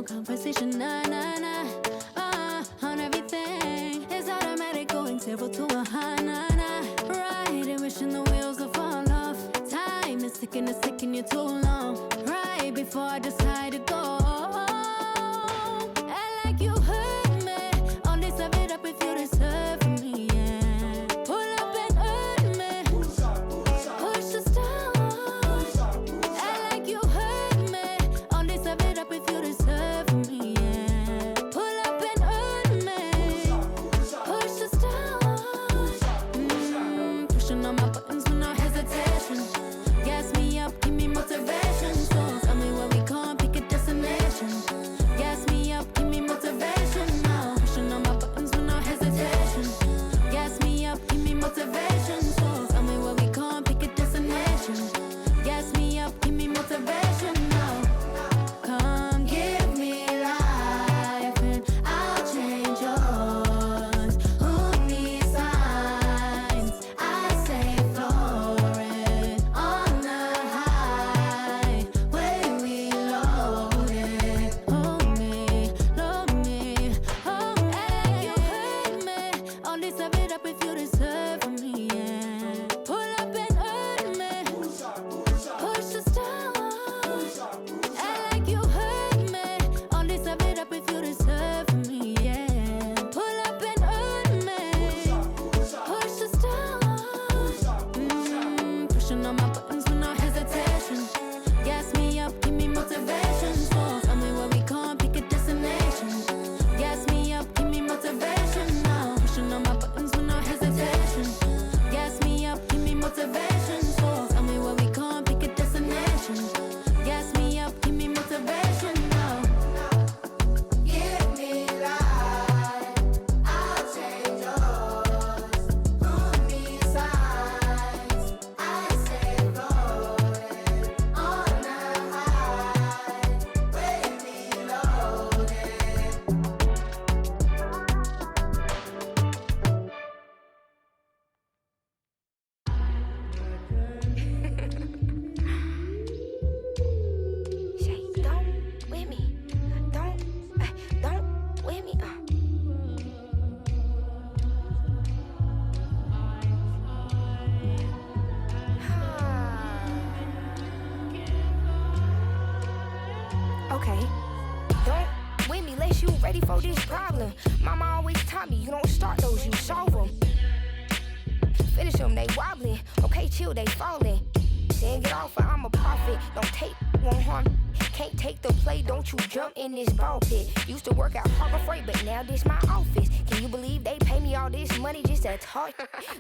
no conversation, nah, nah, nah. On everything, it's automatic going 0 to a high, nah, nah. Right, and wishing the wheels will fall off. Time is ticking, it's taking you too long. Right before I decide to go. I like you hurt me. Only serve it up if you deserve me, yeah. Pull up and hurt me. Push the stars. I like you hurt me. Only serve it up if you deserve me, yeah. Pull up and hurt me. Push the stars. Pushing on my buttons with no hesitation. Gas me up, give me motivation. So tell me where we going, pick a destination. Gas me up, give me motivation now. Pushing on my buttons with no hesitation. Gas me up, give me motivation. So tell me where we going, pick a destination. Gas me up, give me motivation now. Come give me life and I'll change yours. Who needs signs? I say floating on the highway we loaded. Hold me, load me, hold me. You hurt me. Only serve it up if you deserve me, yeah. Pull up and hurt me. Push the stars. I like you hurt me. Only serve it up if you deserve me, yeah. Pull up and hurt me. Push the stars. Pushing on my buttons with no hesitation. Gas me up, give me motivation. So tell me where we going, pick a destination. Gas me up, give me motivation now. Pushing on my buttons with no hesitation. Gas me up, give me motivation. So tell me where we going, pick a destination. Gas me up, give me motivation now. Give me life, I'll change yours. Who needs signs? I say floating on the highway we loaded. Shay, don't with me. Don't with me. Okay. Don't with me, unless you ready for this problem. Mama always taught me, you don't start those, you solve them. Finish them, they wobbling. Okay, chill, they falling. Then get off, I'm a prophet. Don't take, won't harm. Can't take the play, don't you jump in this ball pit. Used to work out Harbor Freight, but now this my office. Can you believe they pay me all this money just to talk?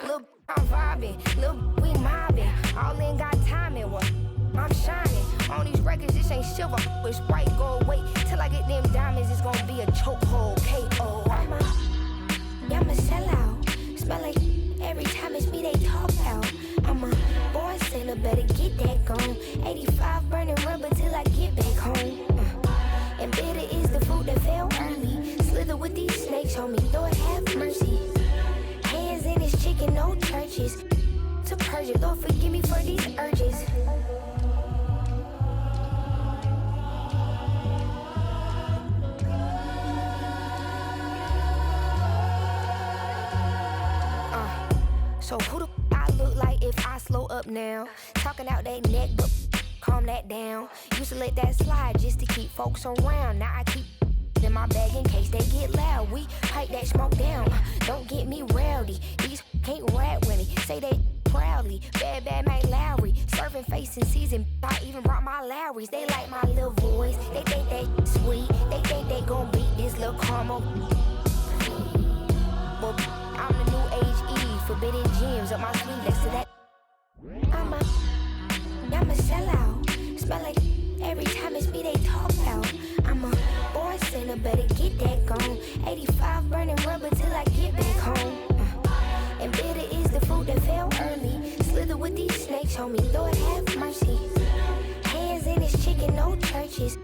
Look, I'm vibing, look, we mobbing. All in got timing, what? I'm shining. On these records, this ain't silver, it's white gold. Wait till I get them diamonds, it's gonna be a chokehold. K.O. I'm a sellout. Smell like every time it's me they talk out. I'm a born sinner, better get that gone. 85 burning rubber till I get back home. And bitter is the food that fell early. Slither with these snakes on me, Lord have mercy. Hands in his chicken, no churches. To purge it, Lord forgive me for these urges. So who the I look like if I slow up now? Talking out that neck, but calm that down. Used to let that slide just to keep folks around. Now I keep in my bag in case they get loud. We pipe that smoke down. Don't get me rowdy. These can't rap with me. Say they proudly. Bad Mike Lowry. Serving face in season. I even brought my Lowrys. They like my little voice. They think they sweet. They think they gon' beat this little caramel. Well, I'm the new age Eve. Forbidden gems up my sleeve next to that. I'm a sellout. Smell like every time it's me they talk out. I'm a born sinner, better get that gone. 85 burning rubber till I get back home. And bitter is the food that fell early. Slither with these snakes on me, Lord have mercy. Hands in his chicken, no churches.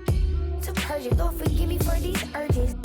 To purge it, Lord forgive me for these urges.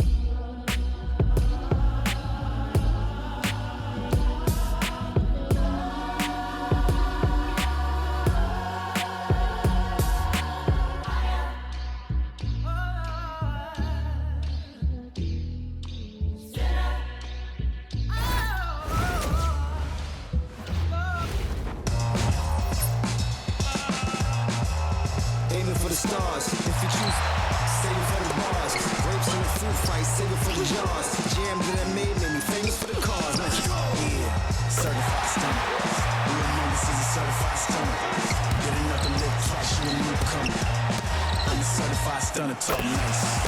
stunner, talk nice.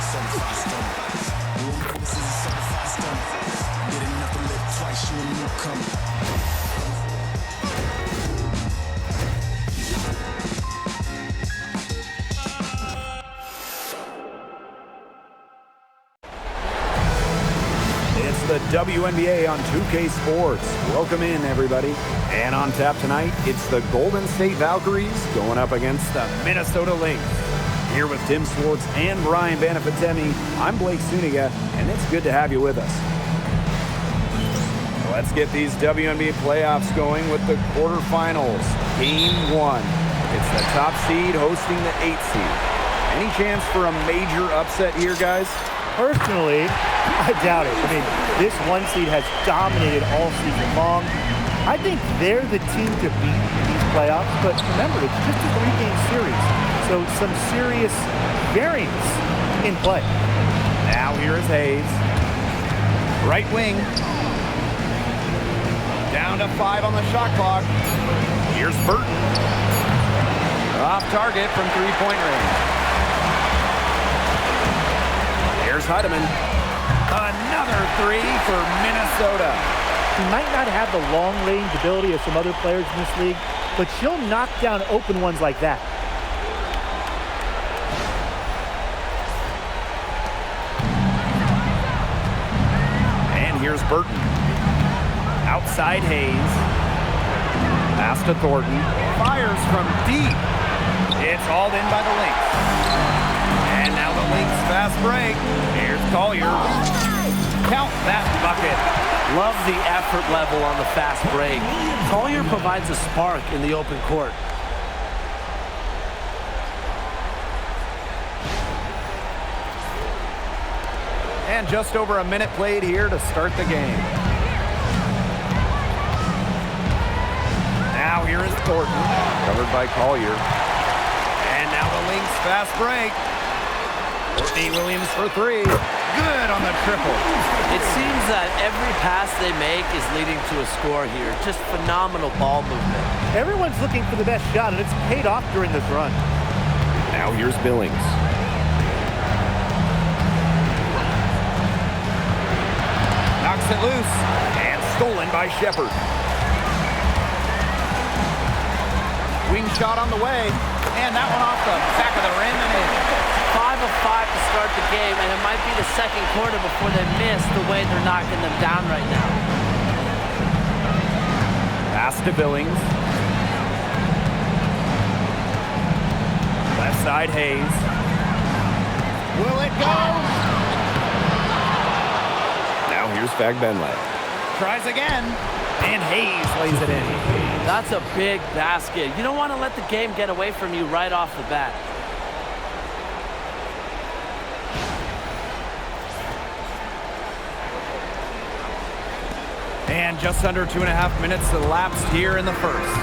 Certified stunner. Real this is a certified stunner. Get enough to live twice, you a newcomer. The WNBA on 2K Sports. Welcome in, everybody. And on tap tonight, it's the Golden State Valkyries going up against the Minnesota Lynx. Here with Tim Swartz and Brian Banafitemi, I'm Blake Suniga, and it's good to have you with us. Let's get these WNBA playoffs going with the quarterfinals. Game 1. It's the top seed hosting the 8th seed. Any chance for a major upset here, guys? Personally, I doubt it. I mean, this 1 seed has dominated all season long. I think they're the team to beat in these playoffs, but remember, it's just a 3-game series, so some serious variance in play. Now here is Hayes. Right wing. Down to 5 on the shot clock. Here's Burton. Off target from 3-point range. Here's Heidemann. Another 3 for Minnesota. She might not have the long-range ability of some other players in this league, but she'll knock down open ones like that. And here's Burton. Outside Hayes. Pass to Thornton. Fires from deep. It's hauled in by the Lynx. And now the Lynx fast break. Here's Collier. Count that bucket. Love the effort level on the fast break. Collier provides a spark in the open court. And just over a minute played here to start the game. Now here is Thornton, covered by Collier. And now the Lynx fast break. Courtney Williams for 3. Good on the triple. It seems that every pass they make is leading to a score here. Just phenomenal ball movement. Everyone's looking for the best shot, and it's paid off during this run. Now here's Billings. Knocks it loose. And stolen by Shepard. Wing shot on the way. And that one off the back of the rim and in. 5 of 5 to start the game, and it might be the second quarter before they miss the way they're knocking them down right now. Pass to Billings. Left side Hayes. Will it go? Now here's Fagbenle. Tries again. And Hayes lays it in. That's a big basket. You don't want to let the game get away from you right off the bat. And just under 2.5 minutes elapsed here in the first.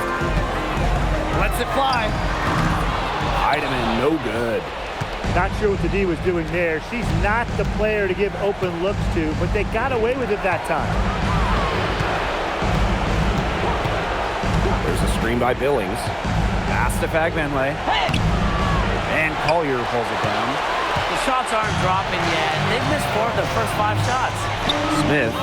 Lets it fly. Heidemann, no good. Not sure what the D was doing there. She's not the player to give open looks to, but they got away with it that time. There's a screen by Billings. Pass to Fagbenle. And Collier pulls it down. The shots aren't dropping yet. They've missed 4 of their first 5 shots. Smith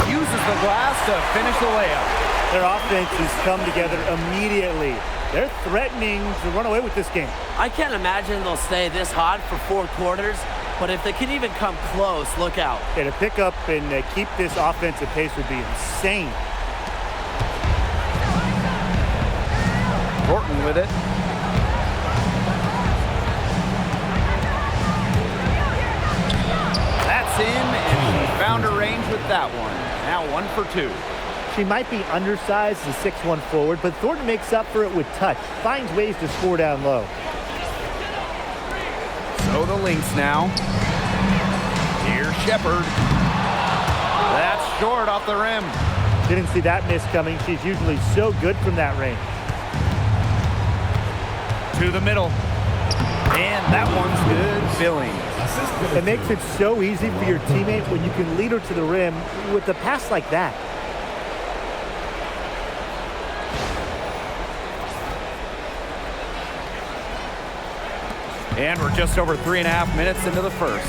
uses the glass to finish the layup. Their offense has come together immediately. They're threatening to run away with this game. I can't imagine they'll stay this hot for 4 quarters, but if they can even come close, look out. Yeah, to pick up and keep this offensive pace would be insane. Thornton with it. That's in, and she found her range with that one. Now 1 for 2. She might be undersized as a 6'1" forward, but Thornton makes up for it with touch, finds ways to score down low. So the Lynx now. Here's Shepard. That's short off the rim. Didn't see that miss coming. She's usually so good from that range. To the middle. And that one's good. Billings. It makes it so easy for your teammate when you can lead her to the rim with a pass like that. And we're just over 3.5 minutes into the first.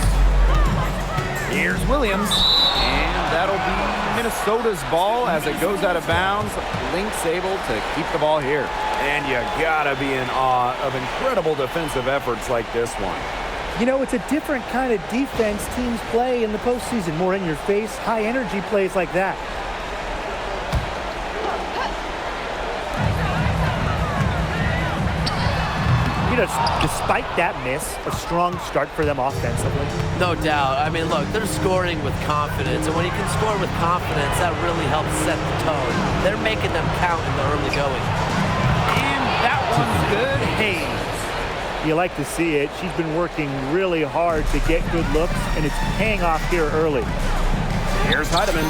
Here's Williams, and that'll be Minnesota's ball as it goes out of bounds. Lynx able to keep the ball here. And you gotta be in awe of incredible defensive efforts like this one. You know, it's a different kind of defense teams play in the postseason. More in your face, high energy plays like that. You know, despite that miss, a strong start for them offensively. No doubt. I mean, look, they're scoring with confidence, and when you can score with confidence, that really helps set the tone. They're making them count in the early going. And that one's good. Hayes. You like to see it. She's been working really hard to get good looks, and it's paying off here early. Here's Heidemann.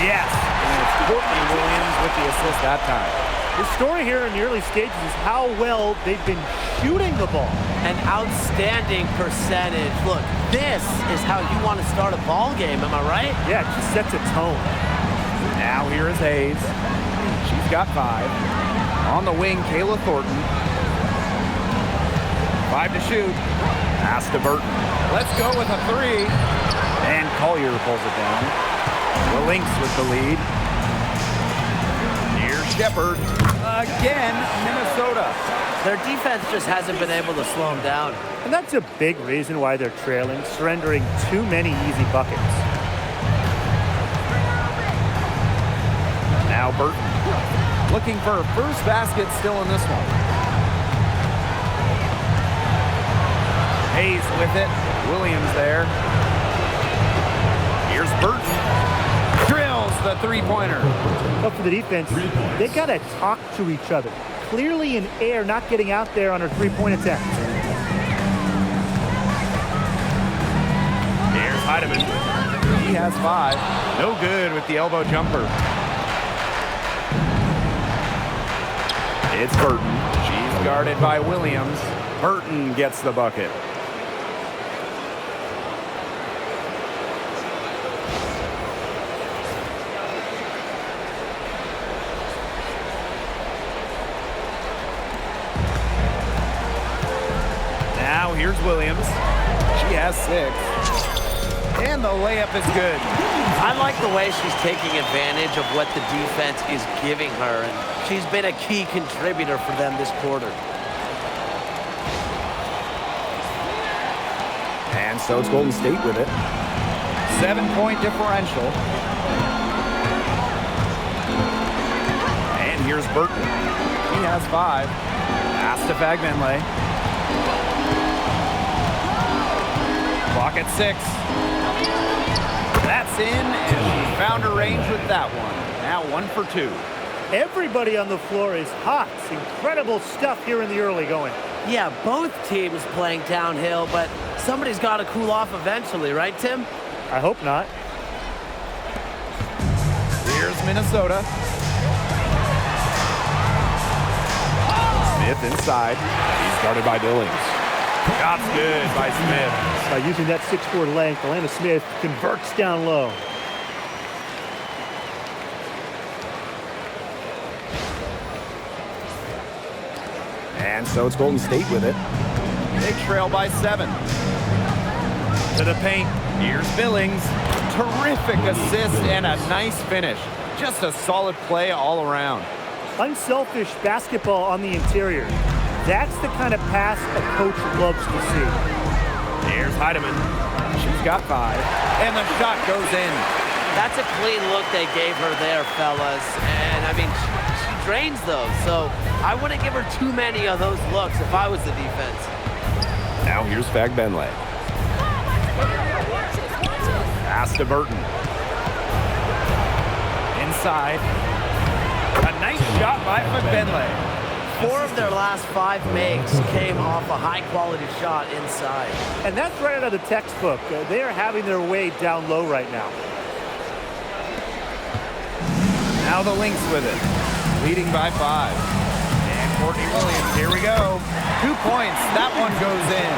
Yes. And it's Courtney Williams with the assist that time. The story here in the early stages is how well they've been shooting the ball. An outstanding percentage. Look, this is how you want to start a ball game, am I right? Yeah, it just sets a tone. Now here is Hayes. She's got 5. On the wing, Kayla Thornton. 5 to shoot. Pass to Burton. Let's go with a 3. And Collier pulls it down. The Lynx with the lead. Here's Shepard. Again, Minnesota. Their defense just hasn't been able to slow them down. And that's a big reason why they're trailing, surrendering too many easy buckets. Now Burton. Looking for her first basket still in this one. Hayes with it. Williams there. Here's Burton. Drills the three-pointer. But for the defense, they got to talk to each other. Clearly in air, not getting out there on her three-point attempt. Here's Heidemann. He has 5. No good with the elbow jumper. It's Burton. She's guarded by Williams. Burton gets the bucket. Now here's Williams. She has 6. And the layup is good. I like the way she's taking advantage of what the defense is giving her, and she's been a key contributor for them this quarter. And so it's Golden State with it. 7-point differential. And here's Burton. He has 5. Pass to Fagbenle. Clock at 6. That's in, and she found her range with that one. Now 1 for 2. Everybody on the floor is hot. It's incredible stuff here in the early going. Yeah, both teams playing downhill, but somebody's got to cool off eventually, right, Tim? I hope not. Here's Minnesota. Smith inside. She's guarded by Billings. Shot's good by Smith. By using that 6'4" length, Alana Smith converts down low. And so it's Golden State with it. They trail by 7. To the paint. Here's Billings. Terrific assist and a nice finish. Just a solid play all around. Unselfish basketball on the interior. That's the kind of pass a coach loves to see. Here's Heidemann. She's got 5. And the shot goes in. That's a clean look they gave her there, fellas. And, I mean, she drains those. So I wouldn't give her too many of those looks if I was the defense. Now here's Fagbenle. Pass to Burton. Inside. A nice shot by Fagbenle. 4 of their last 5 makes came off a high-quality shot inside. And that's right out of the textbook. They are having their way down low right now. Now the Lynx with it, leading by 5. And Courtney Williams, here we go. 2 points, that one goes in.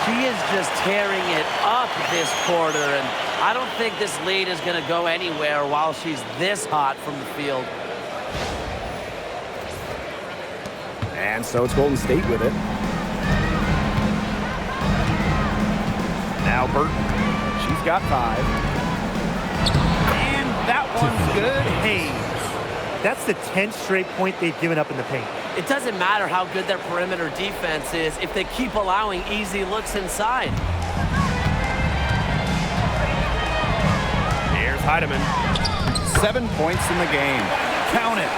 She is just tearing it up this quarter, and I don't think this lead is going to go anywhere while she's this hot from the field. And so it's Golden State with it. Now Burton. She's got 5. And that one's good. Hayes. That's the 10th straight point they've given up in the paint. It doesn't matter how good their perimeter defense is if they keep allowing easy looks inside. Here's Heidemann. 7 points in the game. Count it.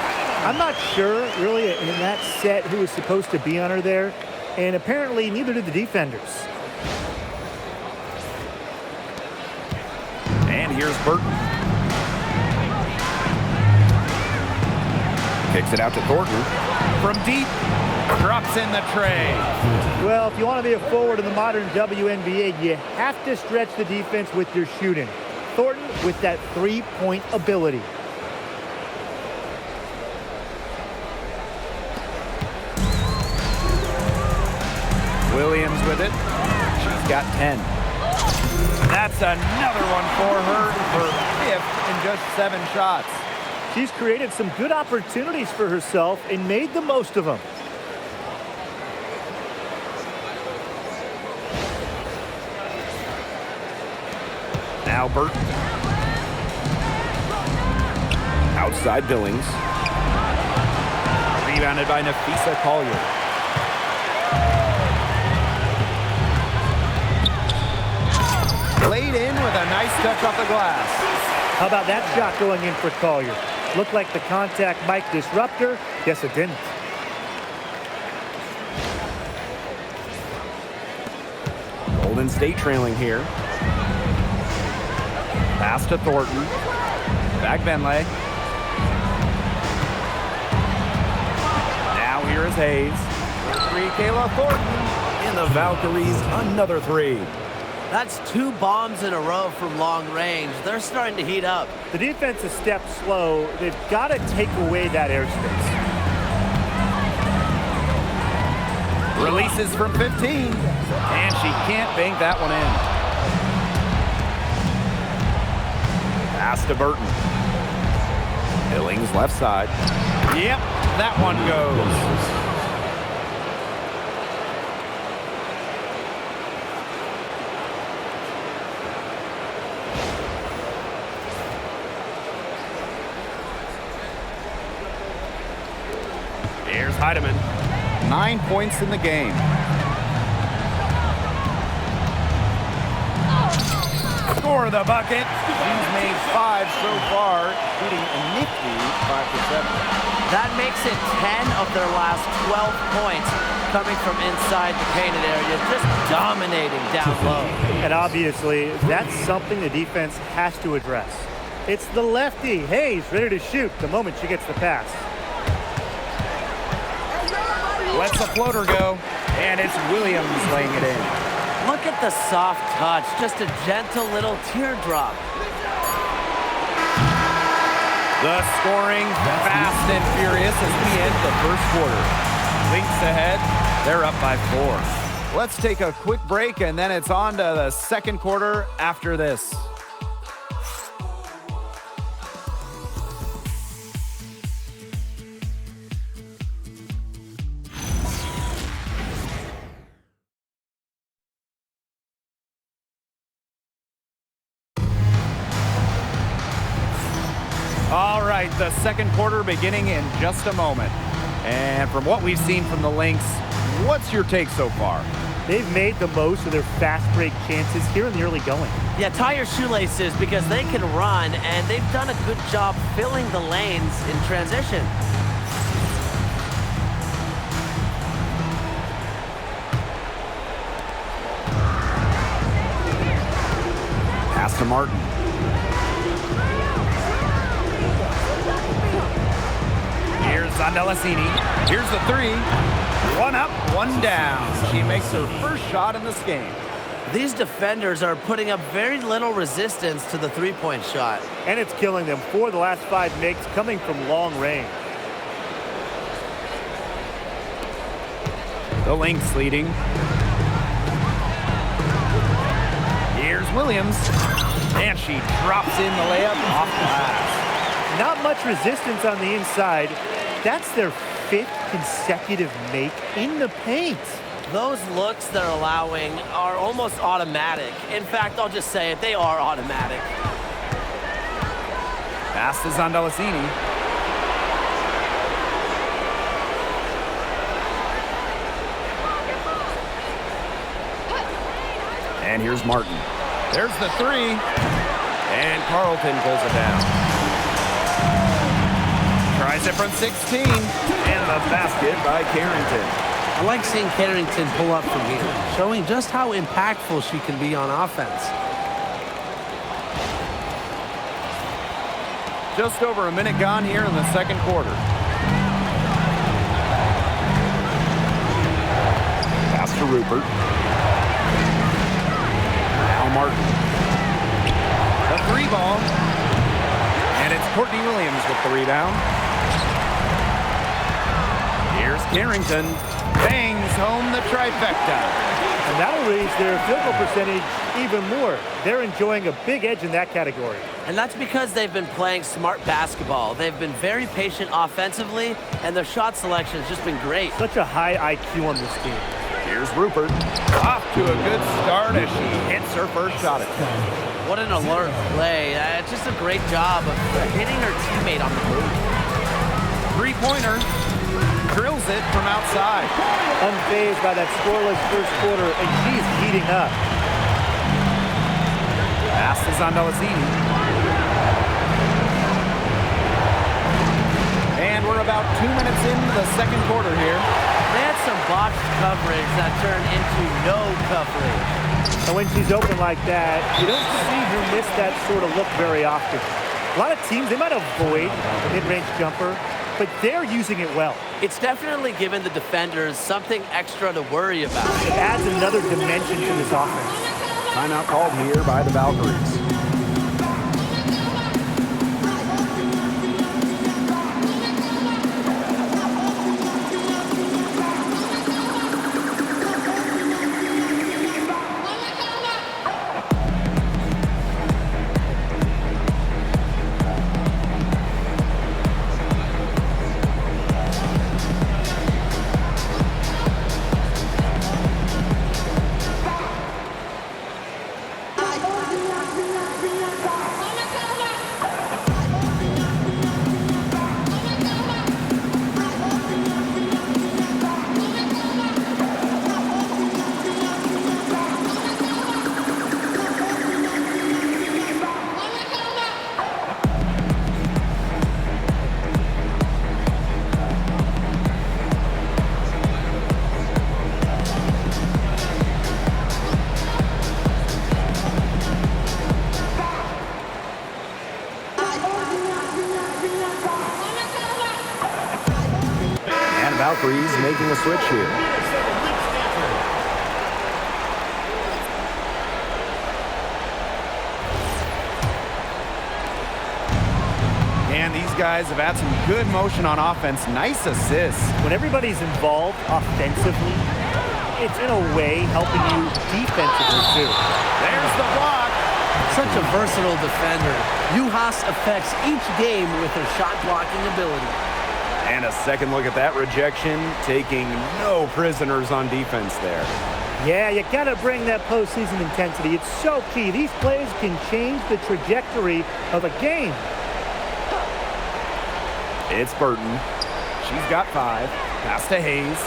I'm not sure, really, in that set who was supposed to be on her there, and apparently neither did the defenders. And here's Burton. Kicks it out to Thornton. From deep, drops in the tray. Well, if you want to be a forward in the modern WNBA, you have to stretch the defense with your shooting. Thornton with that three-point ability. Williams with it. She's got 10. That's another one for her, her 5th in just 7 shots. She's created some good opportunities for herself and made the most of them. Now Burton. Outside Billings. Rebounded by Napheesa Collier. Laid in with a nice touch off the glass. How about that shot going in for Collier? Looked like the contact might disrupt her. Guess it didn't. Golden State trailing here. Pass to Thornton. Back Benley. Now here is Hayes. 3, Kayla Thornton. And the Valkyries, another 3. That's 2 bombs in a row from long range. They're starting to heat up. The defense is stepped slow. They've got to take away that airspace. Releases from 15. And she can't bank that one in. Pass to Burton. Billings left side. Yep, that one goes. Here's Heidemann. 9 points in the game. Score the bucket. She's made 5 so far, shooting a nifty 5%. That makes it 10 of their last 12 points coming from inside the painted area, just dominating down low. And obviously, that's something the defense has to address. It's the lefty, Hayes, ready to shoot the moment she gets the pass. Lets the floater go, and it's Williams laying it in. Look at the soft touch, just a gentle little teardrop. The scoring fast and furious as we end the first quarter. Lynx ahead, they're up by 4. Let's take a quick break, and then it's on to the second quarter after this. All right, the second quarter beginning in just a moment. And from what we've seen from the Lynx, what's your take so far? They've made the most of their fast break chances here in the early going. Yeah, tie your shoelaces because they can run, and they've done a good job filling the lanes in transition. Pass to Martin. Here's Zandelasini. Here's the 3. 1 up, 1 down. She makes her first shot in this game. These defenders are putting up very little resistance to the three-point shot. And it's killing them. 4 of the last 5 makes coming from long range. The Lynx leading. Here's Williams. And she drops in the layup off glass. Not much resistance on the inside. That's their 5th consecutive make in the paint. Those looks they're allowing are almost automatic. In fact, I'll just say it, they are automatic. Pass is on Delacini. And here's Martin. There's the three. And Carlton pulls it down. Tries it from 16. And the basket by Carrington. I like seeing Carrington pull up from here, showing just how impactful she can be on offense. Just over a minute gone here in the second quarter. Pass to Rupert. Now Martin. The three ball. And it's Courtney Williams with the rebound. Here's Carrington. Bangs home the trifecta. And that'll raise their field goal percentage even more. They're enjoying a big edge in that category. And that's because they've been playing smart basketball. They've been very patient offensively, and their shot selection has just been great. Such a high IQ on this team. Here's Rupert. Off to a good start as she hits her first shot attempt. What an alert play. It's just a great job of hitting her teammate on the move. Three-pointer. Drills it from outside. Unfazed by that scoreless first quarter, and she's heating up. Pass is on Delacini. And we're about 2 minutes into the second quarter here. They had some botched coverage that turned into no coverage. And when she's open like that, you don't see her miss that sort of look very often. A lot of teams, they might avoid the mid-range jumper, but they're using it well. It's definitely given the defenders something extra to worry about. It adds another dimension to this offense. Timeout called here by the Valkyries. Valkyries making a switch here. And these guys have had some good motion on offense. Nice assists. When everybody's involved offensively, it's in a way helping you defensively too. There's the block. Such a versatile defender. Juhas affects each game with her shot blocking ability. And a second look at that rejection, taking no prisoners on defense there. Yeah, you gotta bring that postseason intensity. It's so key. These plays can change the trajectory of a game. It's Burton. She's got 5. Pass to Hayes.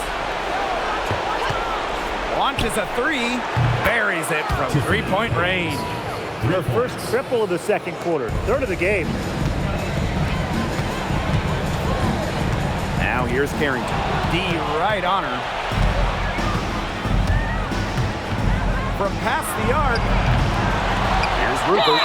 Launches a 3. Buries it from three-point range. Her first triple of the second quarter. Third of the game. Now here's Carrington. D right on her. From past the arc. Here's Rupert.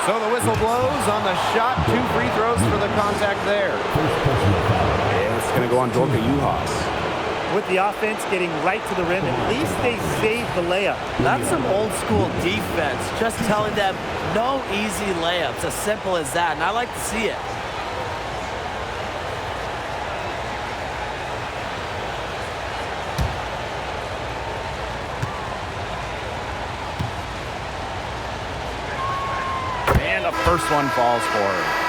So the whistle blows on the shot. 2 free throws for the contact there. And it's going to go on Dorka Juhas. With the offense getting right to the rim, at least they saved the layup. That's some old school defense. Just telling them no easy layups. As simple as that. And I like to see it. And the first one falls for her.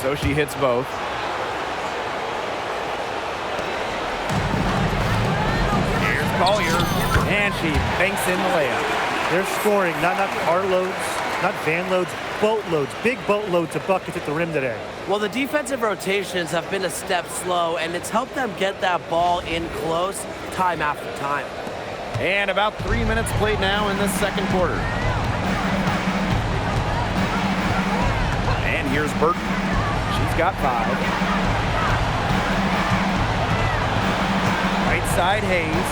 so she hits both. Here's Collier, and she banks in the layup. They're scoring, not carloads, not van loads, boatloads, big boatloads of buckets at the rim today. Well, the defensive rotations have been a step slow, and it's helped them get that ball in close time after time. And about 3 minutes played now in this second quarter. And here's Burton. She's got 5. Right side, Hayes.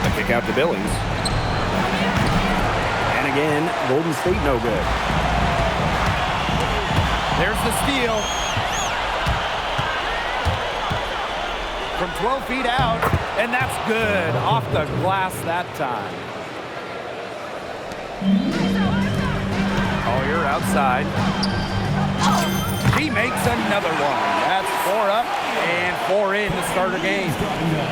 A kick out to Billings. And again, Golden State no good. There's the steal. From 12 feet out, and that's good. Off the glass that time. Collier outside. She makes another one. That's 4 up and 4 in to start her game.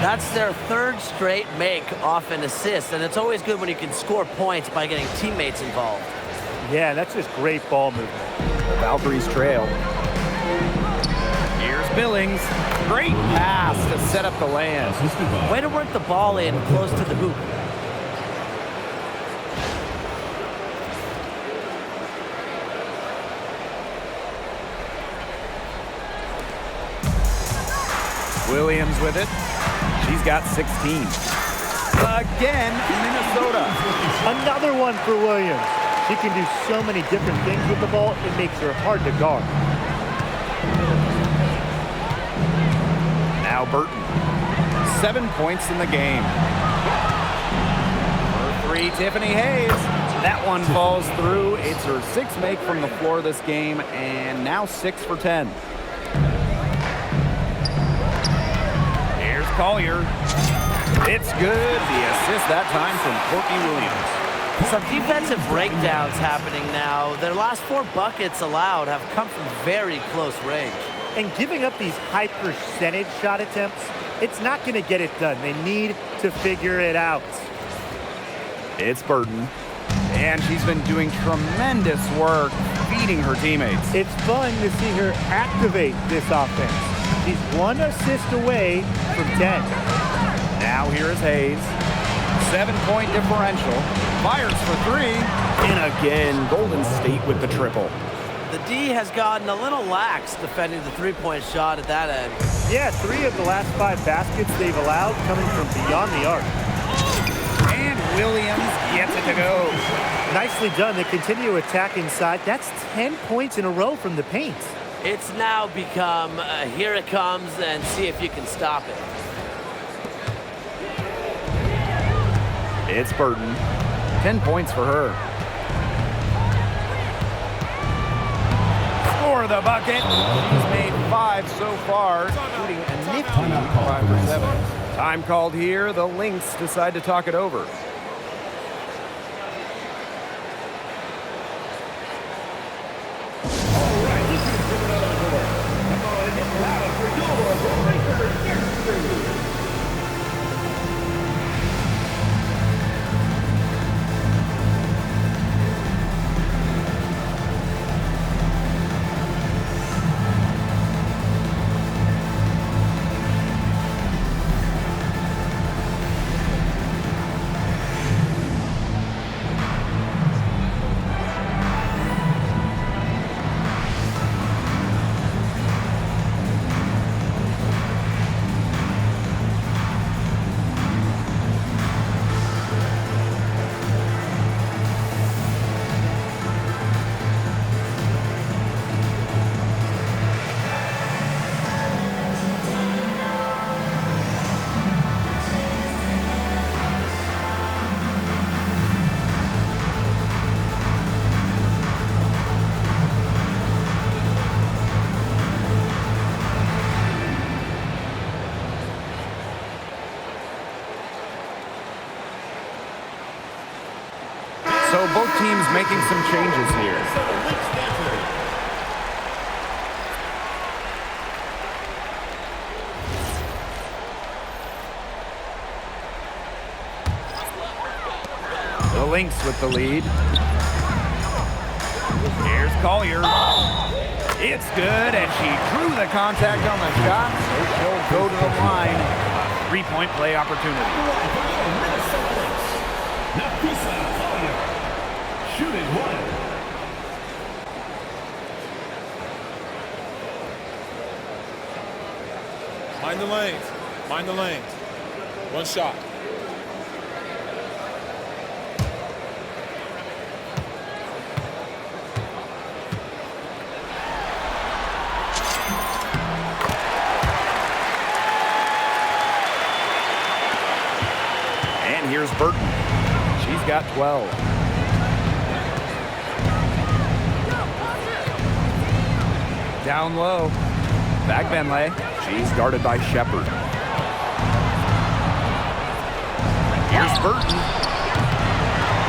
That's their 3rd straight make off an assist, and it's always good when you can score points by getting teammates involved. Yeah, that's just great ball movement. The Valkyries trail. Here's Billings. Great pass to set up the land. Way to work the ball in close to the hoop. Williams with it. She's got 16. Again, Minnesota. Another one for Williams. She can do so many different things with the ball, it makes her hard to guard. Now Burton. 7 points in the game. For 3, Tiffany Hayes. That one falls through. It's her 6th make from the floor this game, and now 6 for 10. Here's Collier. It's good. The assist that time from Courtney Williams. Some defensive breakdowns happening now. Their last 4 buckets allowed have come from very close range. And giving up these high percentage shot attempts, it's not going to get it done. They need to figure it out. It's Burton. And she's been doing tremendous work feeding her teammates. It's fun to see her activate this offense. She's 1 assist away from 10. Now here is Hayes. 7-point differential. Fires for 3. And again, Golden State with the triple. The D has gotten a little lax defending the 3-point shot at that end. Yeah, 3 of the last 5 baskets they've allowed coming from beyond the arc. And Williams gets it to go. Nicely done. They continue to attack inside. That's 10 points in a row from the paint. It's now become, here it comes, and see if you can stop it. It's Burton. 10 points for her. For the bucket. She's made 5 so far, including a nifty 5 for 7. Time called here. The Lynx decide to talk it over. So both teams making some changes here. The Lynx with the lead. Here's Collier. It's good, and she drew the contact on the shot, so she'll go to the line. Three-point play opportunity. Minnesota Lynx, Napheesa Collier, shooting one. Mind the lanes. Mind the lanes. One shot. And here's Burton. She's got 12. Down low. Back Benley. She's guarded by Shepard. Here's Burton.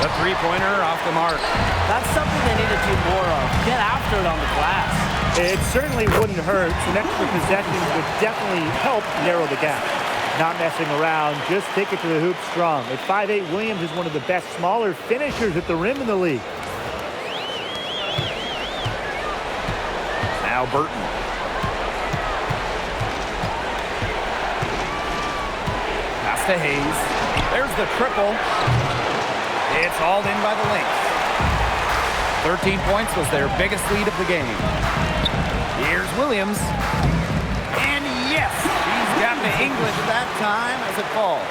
The three-pointer off the mark. That's something they need to do more of. Get after it on the glass. It certainly wouldn't hurt. Some extra possessions would definitely help narrow the gap. Not messing around, just take it to the hoop strong. At 5'8", Williams is one of the best smaller finishers at the rim in the league. Now Burton. Pass to Hayes. There's the triple. It's hauled in by the Lynx. 13 points was their biggest lead of the game. Here's Williams. And yes, she's got the English that time as it falls.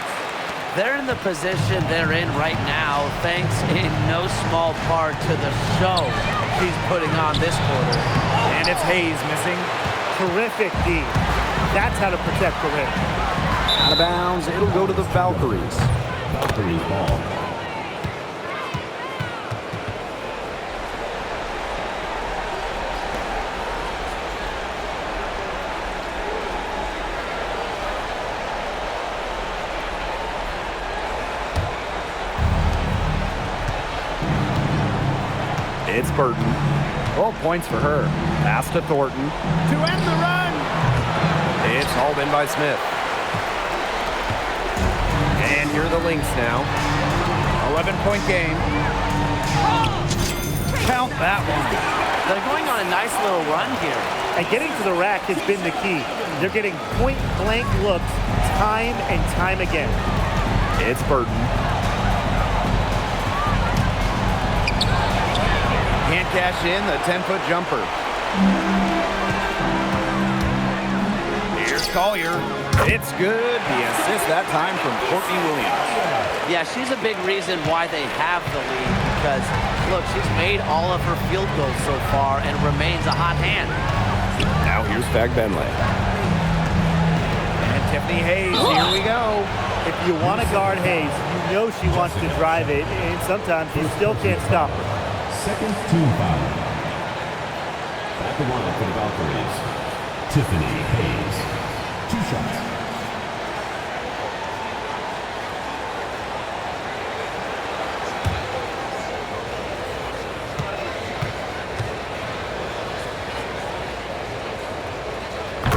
They're in the position they're in right now, thanks in no small part to the show she's putting on this quarter. And it's Hayes missing. Terrific D. That's how to protect the rim. Out of bounds, it'll go to the Valkyries. Valkyries ball. It's Burton. 12 points for her. Pass to Thornton. To end the run. It's hauled in by Smith. And here are the Lynx now. 11-point game. Count that one. They're going on a nice little run here. And getting to the rack has been the key. They're getting point-blank looks time and time again. It's Burton. Can't cash in the 10-foot jumper. Here's Collier. It's good. The assist that time from Courtney Williams. Yeah, she's a big reason why they have the lead because, look, she's made all of her field goals so far and remains a hot hand. Now here's Fag Benley. And Tiffany Hayes, here we go. If you want to guard Hayes, you know she wants to drive it, and sometimes you still can't stop her. Second team foul. At the line for the Valkyries, Tiffany Hayes. 2 shots.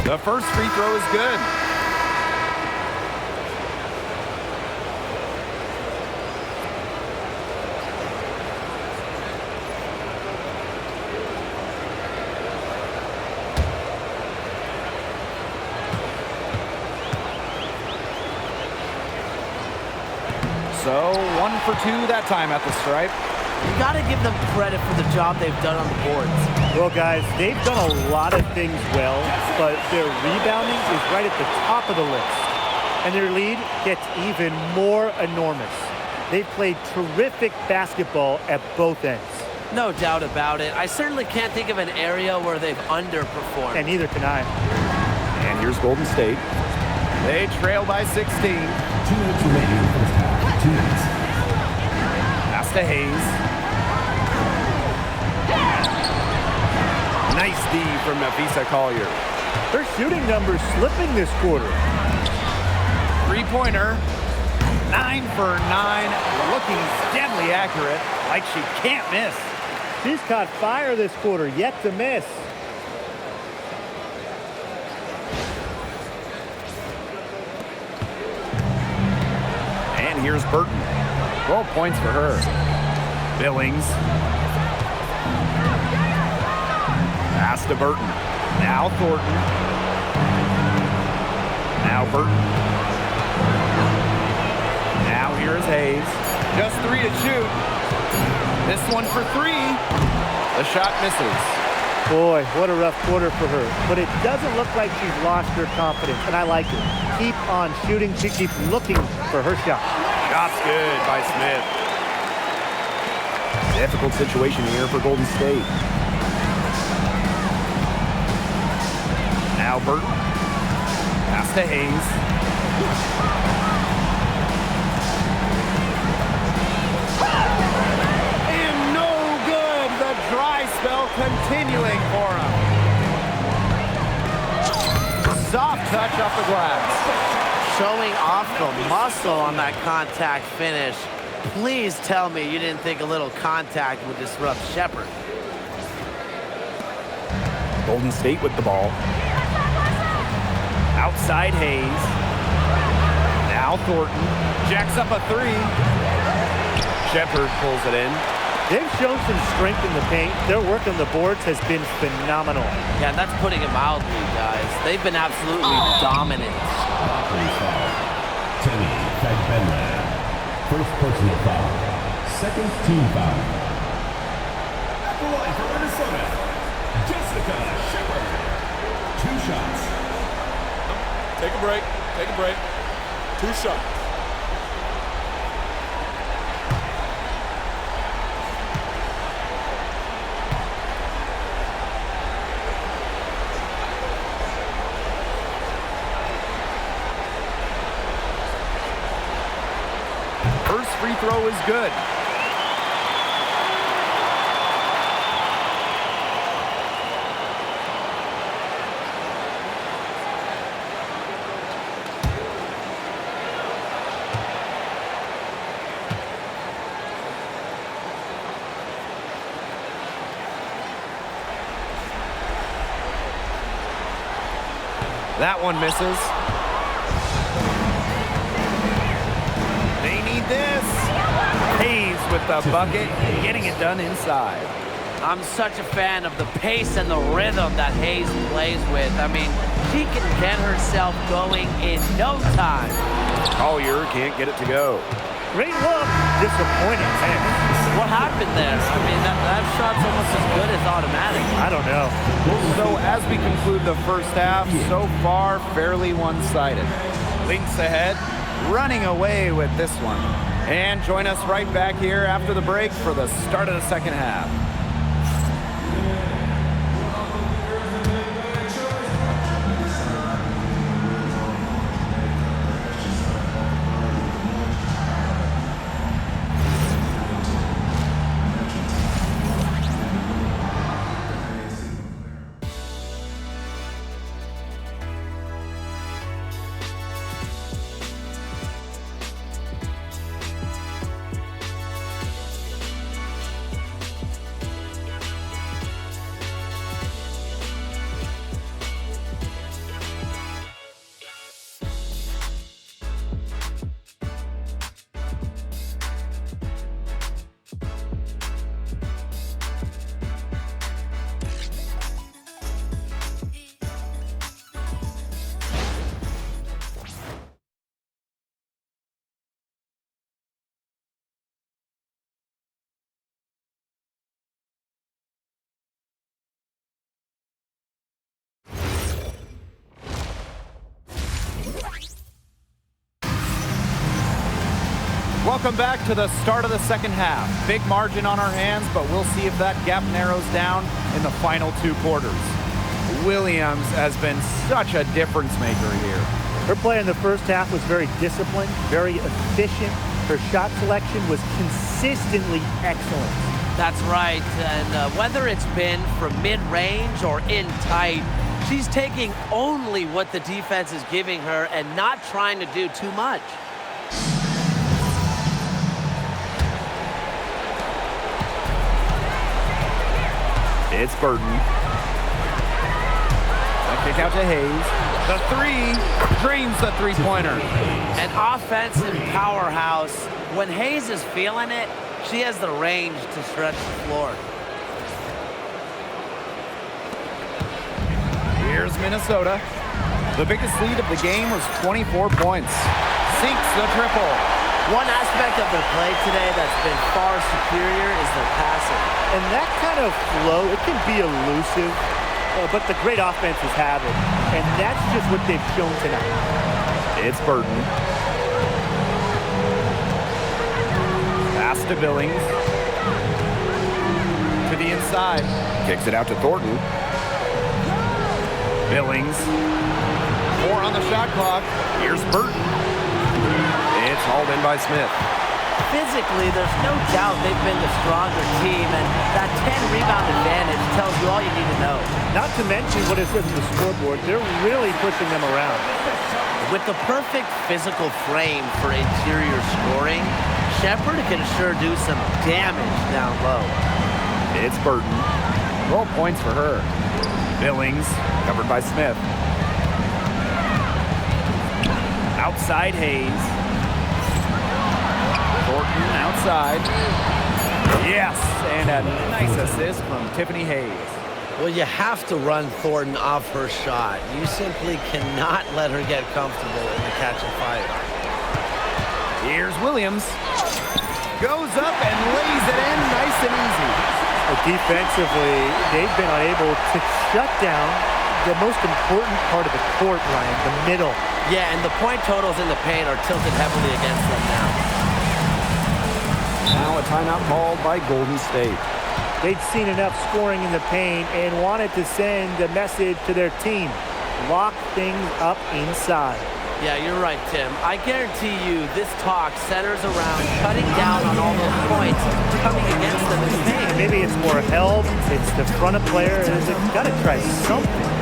The first free throw is good. So 1 for 2 that time at the stripe. You got to give them credit for the job they've done on the boards. Well, guys, they've done a lot of things well, but their rebounding is right at the top of the list. And their lead gets even more enormous. They've played terrific basketball at both ends. No doubt about it. I certainly can't think of an area where they've underperformed. And neither can I. And here's Golden State. They trail by 16. 2 minutes remaining in the first half. 2 minutes. Pass to Hayes. Nice D from Napheesa Collier. Her shooting numbers slipping this quarter. Three-pointer. 9 for 9. Looking deadly accurate, like she can't miss. She's caught fire this quarter, yet to miss. And here's Burton. 12 points for her. Billings. Pass to Burton. Now Thornton. Now Burton. Now here's Hayes. Just 3 to shoot. This one for 3. The shot misses. Boy, what a rough quarter for her. But it doesn't look like she's lost her confidence, and I like it. Keep on shooting. She keeps looking for her shot. Shot's good by Smith. Difficult situation here for Golden State. Now Burton. Pass to Hayes. And no good. The dry spell continuing for him. Soft touch off the glass. Showing off the muscle on that contact finish. Please tell me you didn't think a little contact would disrupt Shepherd. Golden State with the ball. Outside Hayes. Now Thornton. Jacks up a 3. Shepherd pulls it in. They've shown some strength in the paint. Their work on the boards has been phenomenal. Yeah, that's putting it mildly, guys. They've been absolutely dominant. Timmy Fagbenle. First personal foul. Second team foul. At the line for Minnesota, Jessica Shepherd. 2 shots. Take a break. Take a break. 2 shots. First free throw is good. That one misses. They need this. Hayes with the bucket, getting it done inside. I'm such a fan of the pace and the rhythm that Hayes plays with. I mean, she can get herself going in no time. Collier can't get it to go. Great look. Disappointing. What happened there? I mean, that shot's almost as good as automatic. I don't know. So as we conclude the first half, so far fairly one-sided. Lynx ahead, running away with this one. And join us right back here after the break for the start of the second half. Welcome back to the start of the second half. Big margin on our hands, but we'll see if that gap narrows down in the final 2 quarters. Williams has been such a difference maker here. Her play in the first half was very disciplined, very efficient. Her shot selection was consistently excellent. That's right, and whether it's been from mid-range or in tight, she's taking only what the defense is giving her and not trying to do too much. It's Burton. A kick out to Hayes. The 3 drains the 3-pointer. An offensive powerhouse. When Hayes is feeling it, she has the range to stretch the floor. Here's Minnesota. The biggest lead of the game was 24 points. Sinks the triple. One aspect of their play today that's been far superior is their passing. And that kind of flow, it can be elusive, but the great offenses have it. And that's just what they've shown tonight. It's Burton. Pass to Billings. To the inside. Kicks it out to Thornton. Billings. 4 on the shot clock. Here's Burton. It's hauled in by Smith. Physically, there's no doubt they've been the stronger team, and that 10-rebound advantage tells you all you need to know. Not to mention what it says on the scoreboard, they're really pushing them around. With the perfect physical frame for interior scoring, Shepherd can sure do some damage down low. It's Burton. 12 points for her. Billings, covered by Smith. Outside Hayes. Thornton outside. Yes, and a nice assist from Tiffany Hayes. Well, you have to run Thornton off her shot. You simply cannot let her get comfortable in the catch and fire. Here's Williams. Goes up and lays it in nice and easy. Defensively, they've been unable to shut down the most important part of the court, Ryan, the middle. Yeah, and the point totals in the paint are tilted heavily against them now. Now a timeout called by Golden State. They'd seen enough scoring in the paint and wanted to send a message to their team. Lock things up inside. Yeah, you're right, Tim. I guarantee you this talk centers around cutting down on all those points coming against them in the paint. Maybe it's more help, it's the front of player, and they've got to try something.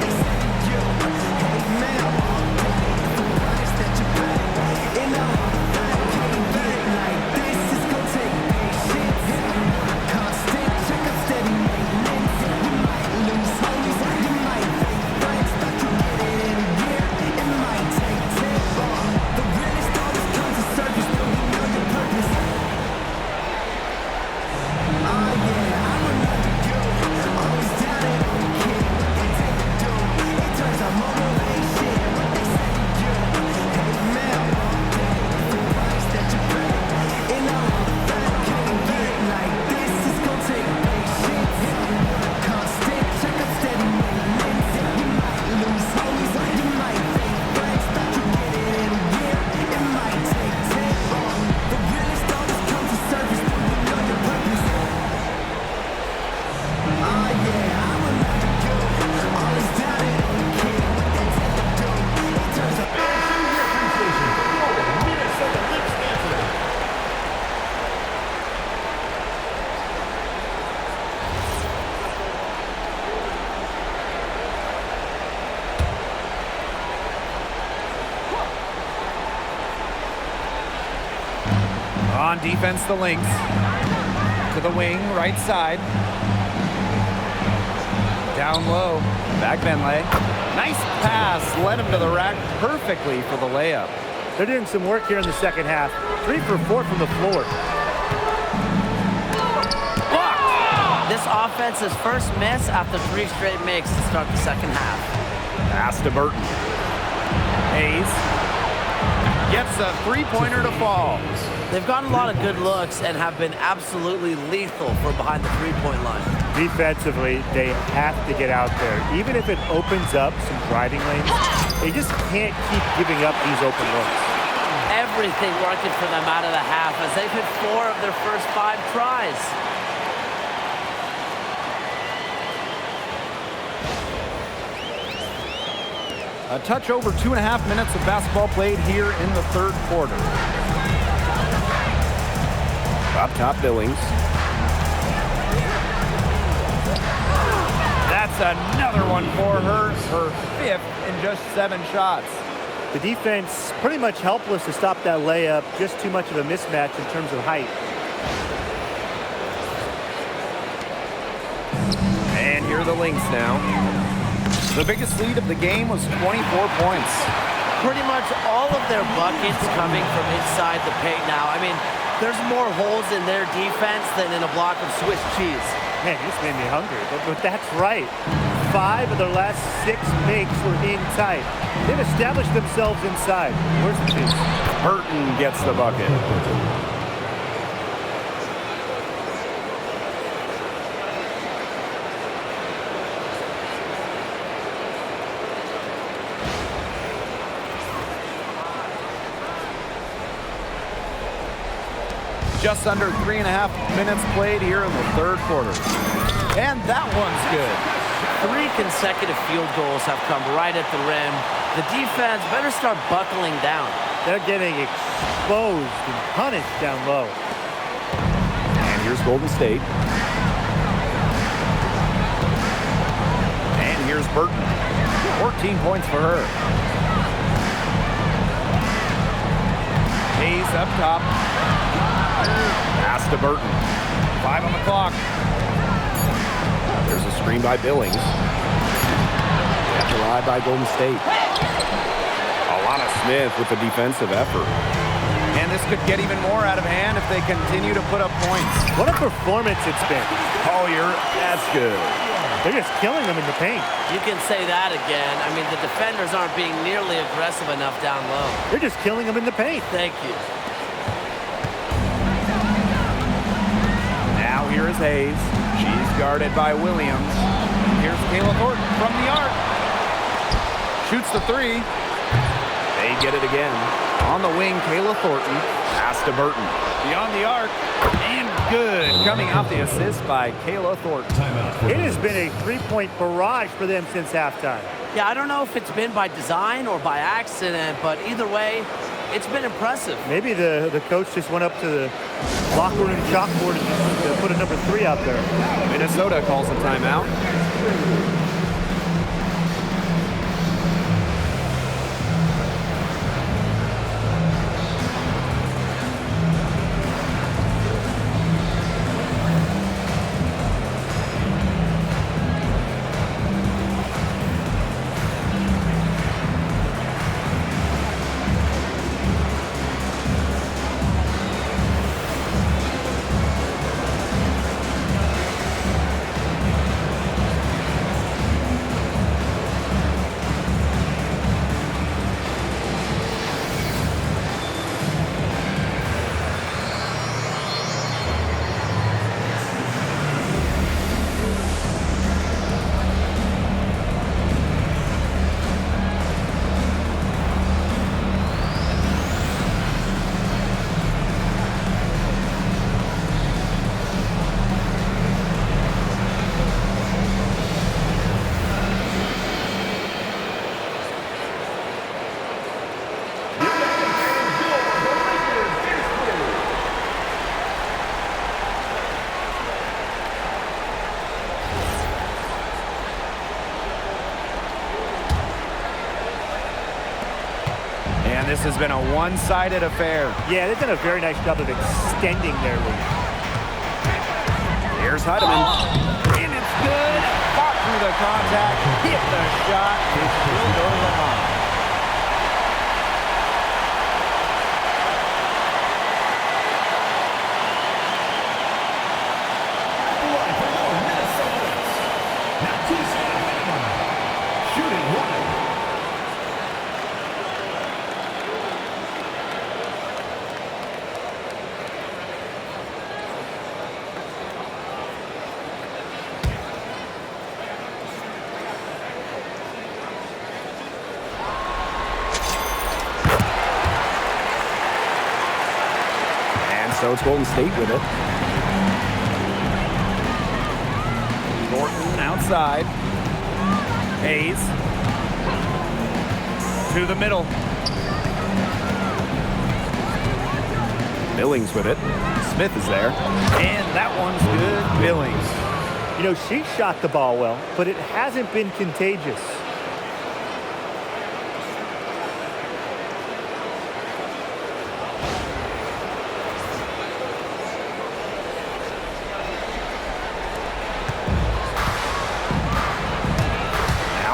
On defense, the Lynx. To the wing, right side. Down low. Back Benlay. Nice pass. Led him to the rack perfectly for the layup. They're doing some work here in the second half. 3 for 4 from the floor. Blocked. This offense's first miss after 3 straight makes to start the second half. Pass to Burton. Hayes gets a three-pointer to fall. They've gotten a lot of good looks and have been absolutely lethal from behind the three-point line. Defensively, they have to get out there. Even if it opens up some driving lanes, they just can't keep giving up these open looks. Everything working for them out of the half as they've hit 4 of their first 5 tries. A touch over 2.5 minutes of basketball played here in the third quarter. Up top, Billings. That's another one for her. Her 5th in just 7 shots. The defense pretty much helpless to stop that layup. Just too much of a mismatch in terms of height. And here are the Lynx now. The biggest lead of the game was 24 points. Pretty much all of their buckets coming from inside the paint now. I mean, there's more holes in their defense than in a block of Swiss cheese. Man, this made me hungry, but that's right. 5 of their last 6 makes were in tight. They've established themselves inside. Where's the chase? Burton gets the bucket. Just under 3.5 minutes played here in the third quarter. And that one's good. 3 consecutive field goals have come right at the rim. The defense better start buckling down. They're getting exposed and punished down low. And here's Golden State. And here's Burton. 14 points for her. Hayes up top. Pass to Burton. 5 on the clock. There's a screen by Billings. After eye by Golden State. Alana Smith with a defensive effort. And this could get even more out of hand if they continue to put up points. What a performance it's been. Collier, that's good. They're just killing them in the paint. You can say that again. I mean, the defenders aren't being nearly aggressive enough down low. They're just killing them in the paint. Thank you. Now here is Hayes. She's guarded by Williams. Here's Kayla Thornton from the arc. Shoots the 3. They get it again. On the wing, Kayla Thornton. Pass to Burton. Beyond the arc. And good. Coming off the assist by Kayla Thornton. It has been a 3-point barrage for them since halftime. Yeah, I don't know if it's been by design or by accident, but either way, it's been impressive. Maybe the coach just went up to the locker room chalkboard and just put a number 3 out there. Minnesota calls a timeout. This has been a one-sided affair. Yeah, they've done a very nice job of extending their lead. Here's Heidemann. And it's good. Fought through the contact. Hit the shot. It will go to the line. Napheesa Collier, shooting 1. So it's Golden State with it. Thornton outside. Hayes. To the middle. Billings with it. Smith is there. And that one's good. Billings. You know, she shot the ball well, but it hasn't been contagious.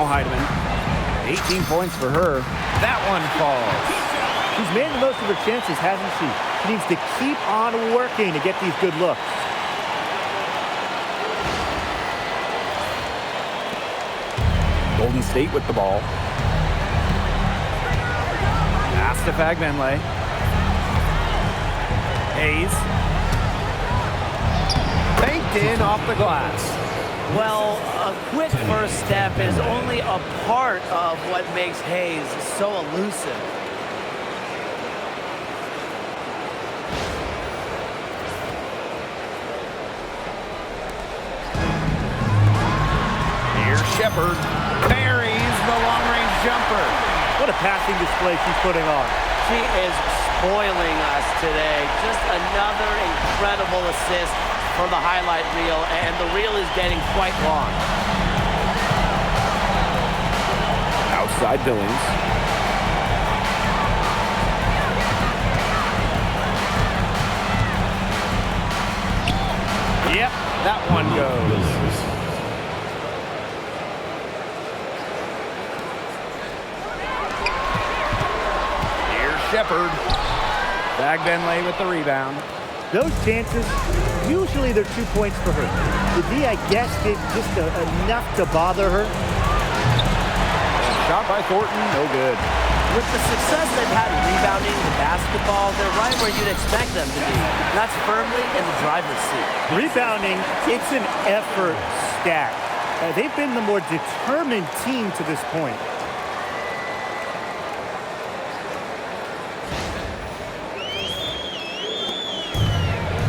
Heidemann, 18 points for her. That one falls. She's made the most of her chances, hasn't she? She needs to keep on working to get these good looks. Golden State with the ball. Pass to Fagbenle. Hayes. Banked in off the glass. Well, a quick first step is only a part of what makes Hayes so elusive. Here's Shepard. Buries the long-range jumper. What a passing display she's putting on. She is spoiling us today. Just another incredible assist for the highlight reel, and the reel is getting quite long. Outside Billings. Yep, that one goes. Here's Shepard. Fagbenle with the rebound. Those chances, usually they're 2 points for her. The D, I guess, did just enough to bother her. Shot by Thornton, no good. With the success they've had rebounding the basketball, they're right where you'd expect them to be. That's firmly in the driver's seat. Rebounding, it's an effort stat. They've been the more determined team to this point.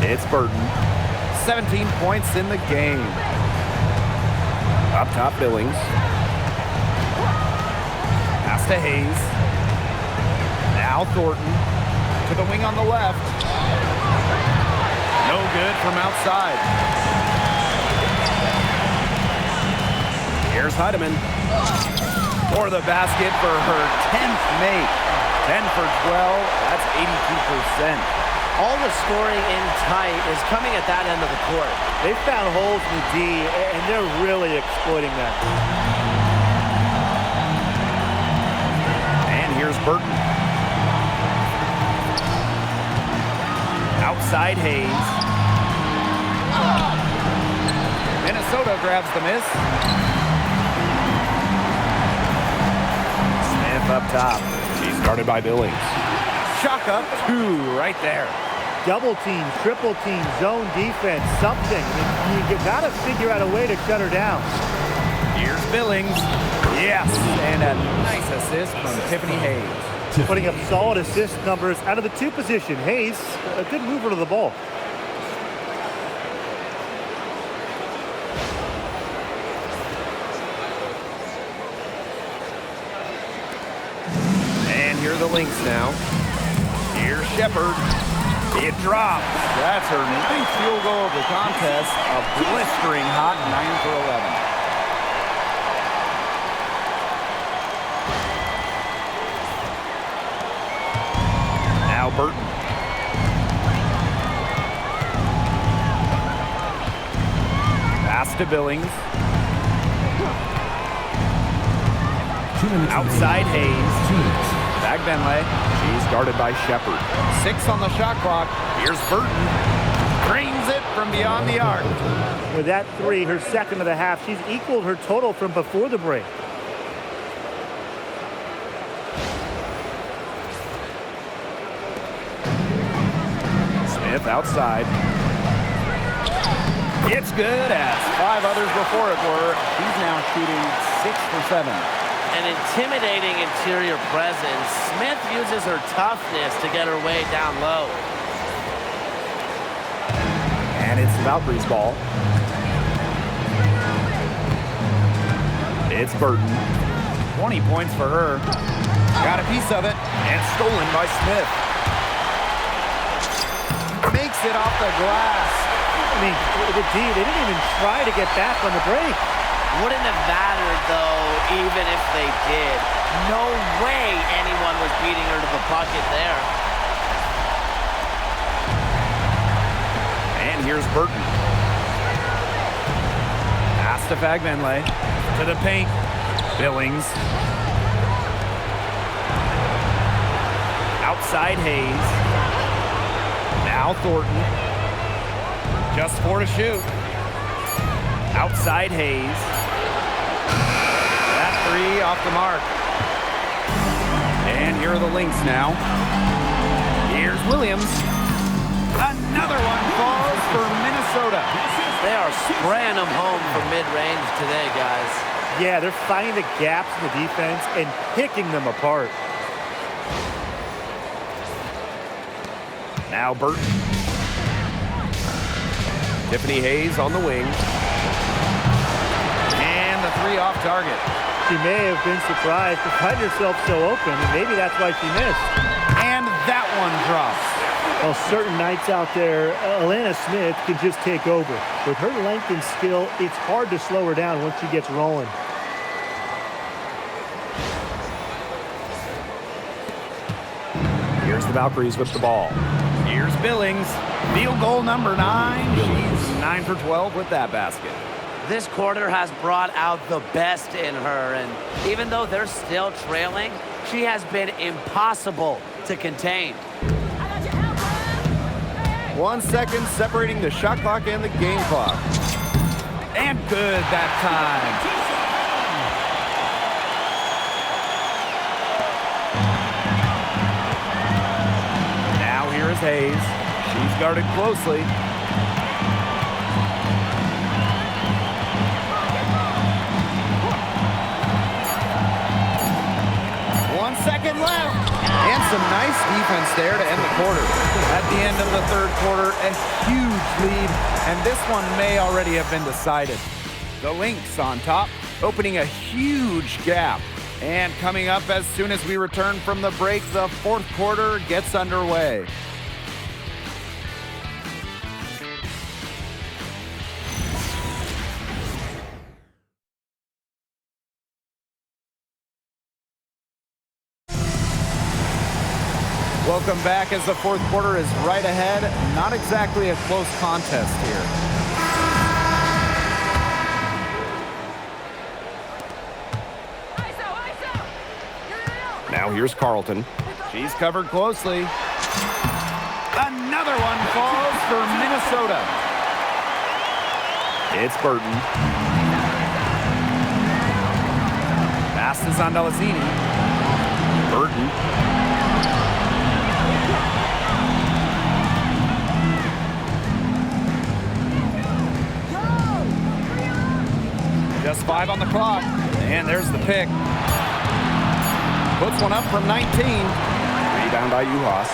It's Burton. 17 points in the game. Up top, Billings. Pass to Hayes. Now Thornton. To the wing on the left. No good from outside. Here's Heidemann. For the basket for her 10th make. 10 for 12. That's 82%. All the scoring in tight is coming at that end of the court. They've found holes in the D, and they're really exploiting that. And here's Burton. Outside Hayes. Minnesota grabs the miss. Smith up top. She's guarded by Billings. Shaka, 2 right there. Double team, triple team, zone defense, something. You got to figure out a way to shut her down. Here's Billings. Yes, and a nice assist from Tiffany Hayes. Putting up solid assist numbers out of the 2 position. Hayes, a good mover to the ball. And here are the Lynx now. Here's Shepard. It drops. That's her 9th field goal of the contest. A blistering hot 9 for 11. Now Burton. Pass to Billings. Outside Hayes. Fagbenle. She's guarded by Shepard. 6 on the shot clock. Here's Burton. Drains it from beyond the arc. With that 3, her second of the half, she's equaled her total from before the break. Smith outside. It's good as 5 others before it were. She's now shooting 6 for 7. An intimidating interior presence. Smith uses her toughness to get her way down low. And it's the Valkyries' ball. It's Burton. 20 points for her. Got a piece of it and stolen by Smith. Makes it off the glass. I mean, the D, they didn't even try to get back on the break. Wouldn't have mattered, though, even if they did. No way anyone was beating her to the bucket there. And here's Burton. Pass to Fagbenle. To the paint. Billings. Outside Hayes. Now Thornton. Just 4 to shoot. Outside Hayes. That three off the mark. And here are the Lynx now. Here's Williams. Another one falls for Minnesota. They are spraying them home from mid-range today, guys. Yeah, they're finding the gaps in the defense and picking them apart. Now Burton. Tiffany Hayes on the wing. And the three off target. She may have been surprised to find herself so open, and maybe that's why she missed. And that one drops. Well, certain nights out there, Alana Smith can just take over. With her length and skill, it's hard to slow her down once she gets rolling. Here's the Valkyries with the ball. Here's Billings. Field goal number 9. She's 9 for 12 with that basket. This quarter has brought out the best in her, and even though they're still trailing, she has been impossible to contain. 1 second separating the shot clock and the game clock. And good that time. Now here is Hayes. She's guarded closely. Second left. And some nice defense there to end the quarter. At the end of the third quarter, a huge lead, and this one may already have been decided. The Lynx on top, opening a huge gap. And coming up as soon as we return from the break, the fourth quarter gets underway. Welcome back as the fourth quarter is right ahead. Not exactly a close contest here. Now here's Carlton. She's covered closely. Another one falls for Minnesota. It's Burton. Pass is on Delasini. Burton. Just 5 on the clock, and there's the pick. Puts one up from 19. Rebound by Uhas.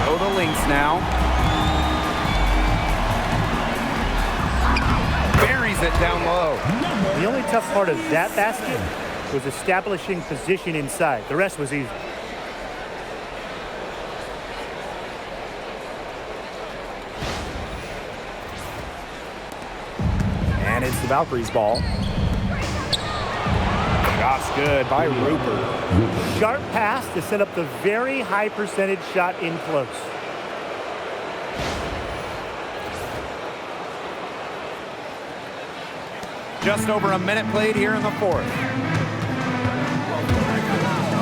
So the Lynx now. Buries it down low. The only tough part of that basket was establishing position inside. The rest was easy. And it's the Valkyries' ball. Shot's good by Rupert. Sharp pass to set up the very high percentage shot in close. Just over a minute played here in the fourth.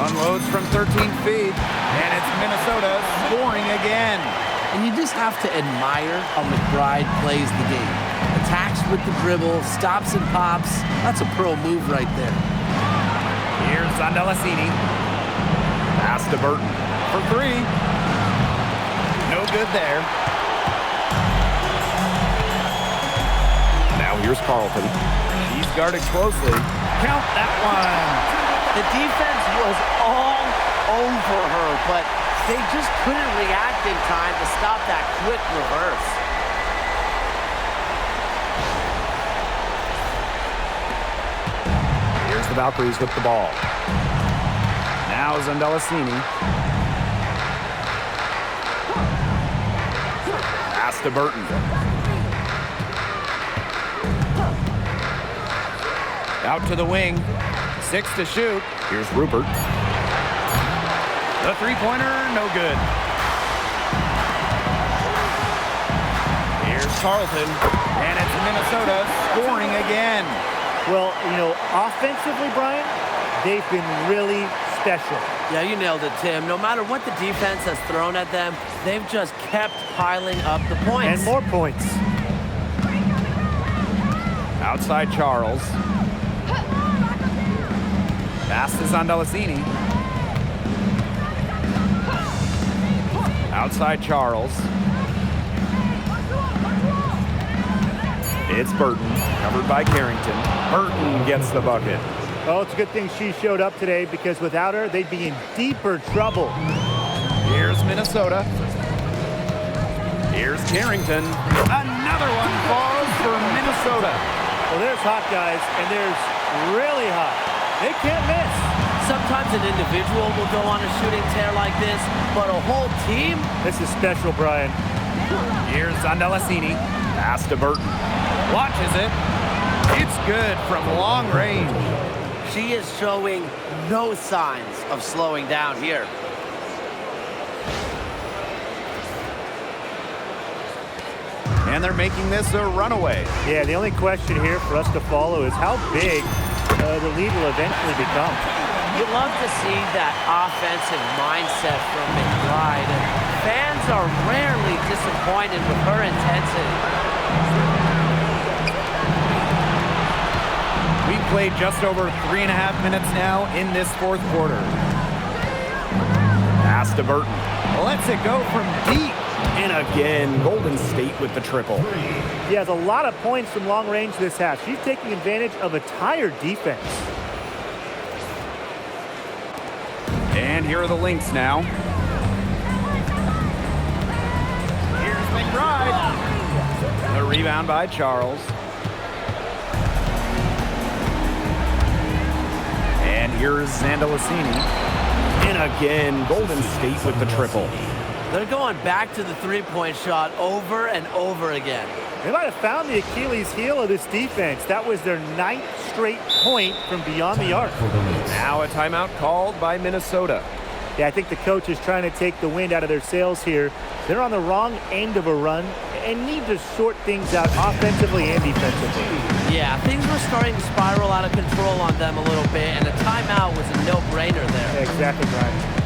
Unloads from 13 feet, and it's Minnesota scoring again. And you just have to admire how McBride plays the game. Attacks with the dribble, stops and pops. That's a pro move right there. Here's Delasini. Pass to Burton for 3. No good there. Now here's Carlton. He's guarded closely. Count that one. The defense was all over her, but they just couldn't react in time to stop that quick reverse. Here's the Valkyries with the ball. Now Delasini. Pass to Burton. Out to the wing. 6 to shoot. Here's Rupert. The three-pointer, no good. Here's Carlton. And it's Minnesota scoring again. Well, you know, offensively, Brian, they've been really special. Yeah, you nailed it, Tim. No matter what the defense has thrown at them, they've just kept piling up the points. And more points. Outside Charles. Pass to Zondalasini. Outside Charles. It's Burton, covered by Carrington. Burton gets the bucket. Oh, it's a good thing she showed up today because without her, they'd be in deeper trouble. Here's Minnesota. Here's Carrington. Another one falls for Minnesota. Well, there's hot guys, and there's really hot. They can't miss. Sometimes an individual will go on a shooting tear like this, but a whole team? This is special, Brian. Here's Zondalasini. Pass to Burton. Watches it. It's good from long range. She is showing no signs of slowing down here. And they're making this a runaway. Yeah, the only question here for us to follow is how big the lead will eventually become. You love to see that offensive mindset from McBride. And fans are rarely disappointed with her intensity. We've played just over 3.5 minutes now in this fourth quarter. Pass to Burton. Lets it go from deep. And again, Golden State with the triple. He has a lot of points from long range this half. She's taking advantage of a tired defense. And here are the Lynx now. Here's McBride. The rebound by Charles. And here's Zondalasini. And again, Golden State with the triple. They're going back to the three-point shot over and over again. They might have found the Achilles heel of this defense. That was their 9th straight point from beyond the arc. Now a timeout called by Minnesota. Yeah, I think the coach is trying to take the wind out of their sails here. They're on the wrong end of a run and need to sort things out offensively and defensively. Yeah, things were starting to spiral out of control on them a little bit, and a timeout was a no-brainer there. Yeah, exactly, Brian.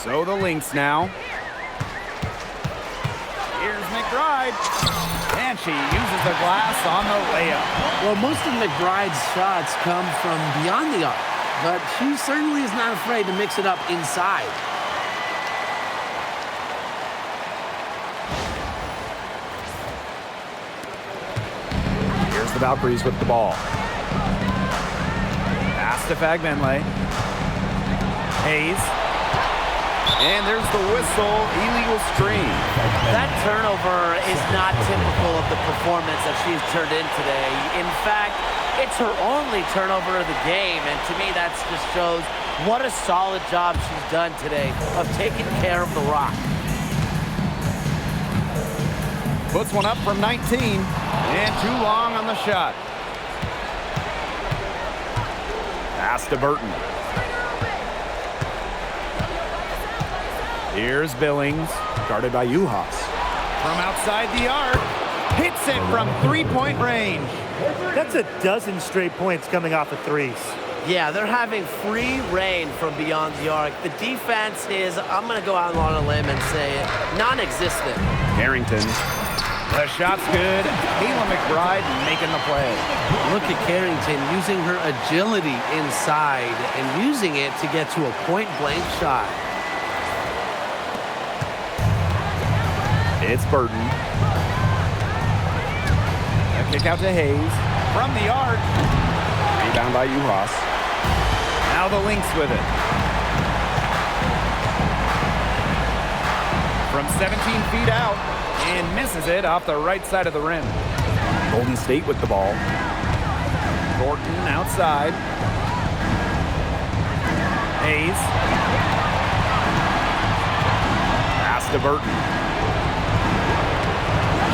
So the Lynx now. Here's McBride. And she uses the glass on the layup. Well, most of McBride's shots come from beyond the arc, but she certainly is not afraid to mix it up inside. Here's the Valkyries with the ball. Pass to Fagbenle. Hayes. And there's the whistle, illegal screen. That turnover is not typical of the performance that she's turned in today. In fact, it's her only turnover of the game, and to me that just shows what a solid job she's done today of taking care of the rock. Puts one up from 19, and too long on the shot. Pass to Burton. Here's Billings, guarded by Uhas. From outside the arc, hits it from three-point range. That's a dozen straight points coming off of threes. Yeah, they're having free reign from beyond the arc. The defense is, I'm going to go out on a limb and say, non-existent. Carrington The shot's good. Kayla McBride making the play. Look at Carrington using her agility inside and using it to get to a point-blank shot. It's Burton. A kick out to Hayes. From the arc. Rebound by Uhas. Now the Lynx with it. From 17 feet out. And misses it off the right side of the rim. Golden State with the ball. Thornton outside. Hayes. Pass to Burton.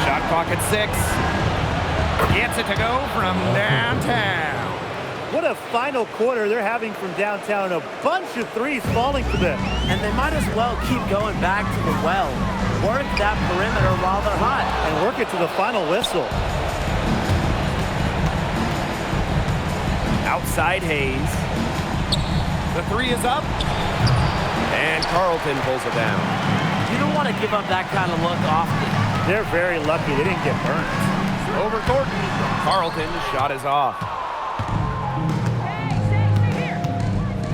Shot clock at 6. Gets it to go from downtown. What a final quarter they're having from downtown. A bunch of threes falling for them. And they might as well keep going back to the well. Work that perimeter while they're hot. And work it to the final whistle. Outside Hayes. The 3 is up. And Carlton pulls it down. You don't want to give up that kind of look often. They're very lucky they didn't get burned. Over Thornton. Carlton's shot is off.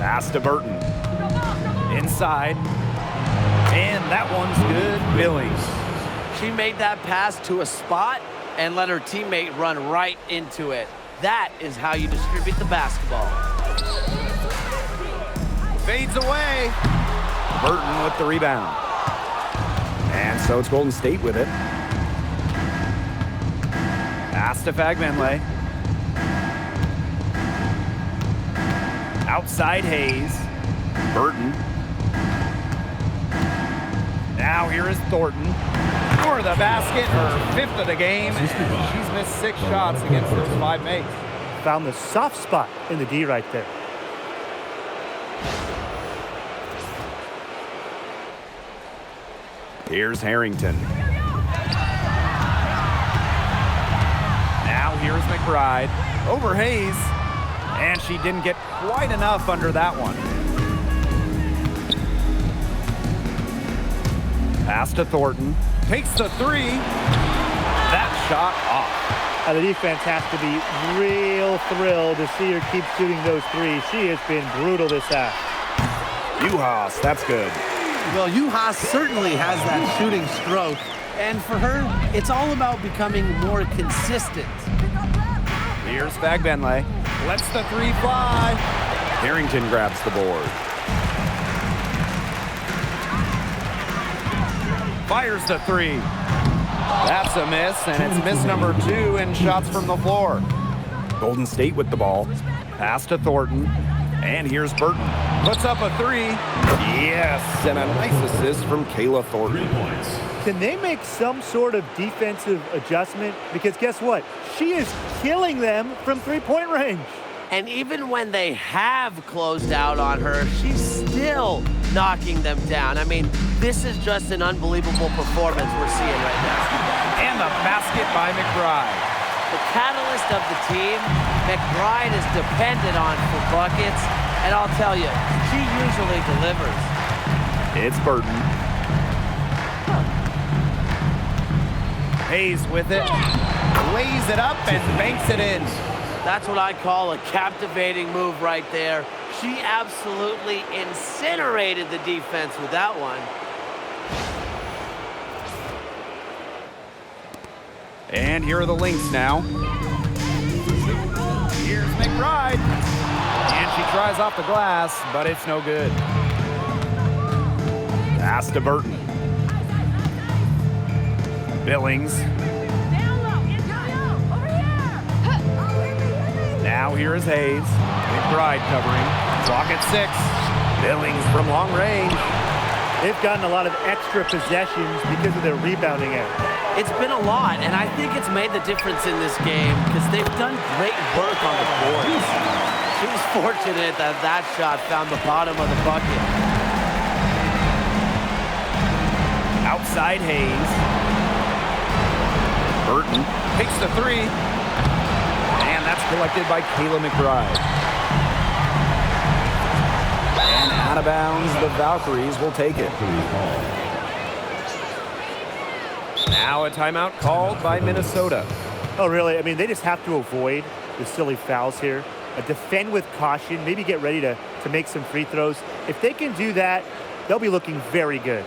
Pass to Burton. Inside. And that one's good. Billings. She made that pass to a spot and let her teammate run right into it. That is how you distribute the basketball. Fades away. Burton with the rebound. And so it's Golden State with it. Pass to Fagbenle. Outside Hayes. Burton. Now here is Thornton. For the basket, her 5th of the game. And she's missed 6 shots against those 5 makes. Found the soft spot in the D right there. Here's Harrington. Now here's McBride. Over Hayes. And she didn't get quite enough under that one. Pass to Thornton. Takes the 3. That shot off. Now the defense has to be real thrilled to see her keep shooting those 3s. She has been brutal this half. Uhas, that's good. Well, Uhas certainly has that shooting stroke. And for her, it's all about becoming more consistent. Here's Fagbenle. Lets the 3 fly. Harrington grabs the board. Fires the 3. That's a miss, and it's miss number 2 in shots from the floor. Golden State with the ball. Pass to Thornton. And here's Burton. Puts up a 3. Yes, and a nice assist from Kayla Thornton. 3 points. Can they make some sort of defensive adjustment? Because guess what? She is killing them from 3-point range. And even when they have closed out on her, she's still knocking them down. I mean, this is just an unbelievable performance we're seeing right now. And the basket by McBride. The catalyst of the team, McBride is dependent on for buckets, and I'll tell you, she usually delivers. It's Burton. Hayes with it. Lays it up and banks it in. That's what I call a captivating move right there. She absolutely incinerated the defense with that one. And here are the Lynx now. Here's McBride. And she tries off the glass, but it's no good. Pass to Burton. Billings. Now here is Hayes. McBride covering. Clock at 6. Billings from long range. They've gotten a lot of extra possessions because of their rebounding effort. It's been a lot, and I think it's made the difference in this game because they've done great work on the boards. She was fortunate that that shot found the bottom of the bucket. Outside Hayes. Burton takes the 3. And that's collected by Kayla McBride. And out of bounds, the Valkyries will take it. Now a timeout called by Minnesota. Oh, really? I mean, they just have to avoid the silly fouls here. Defend with caution, maybe get ready to make some free throws. If they can do that, they'll be looking very good.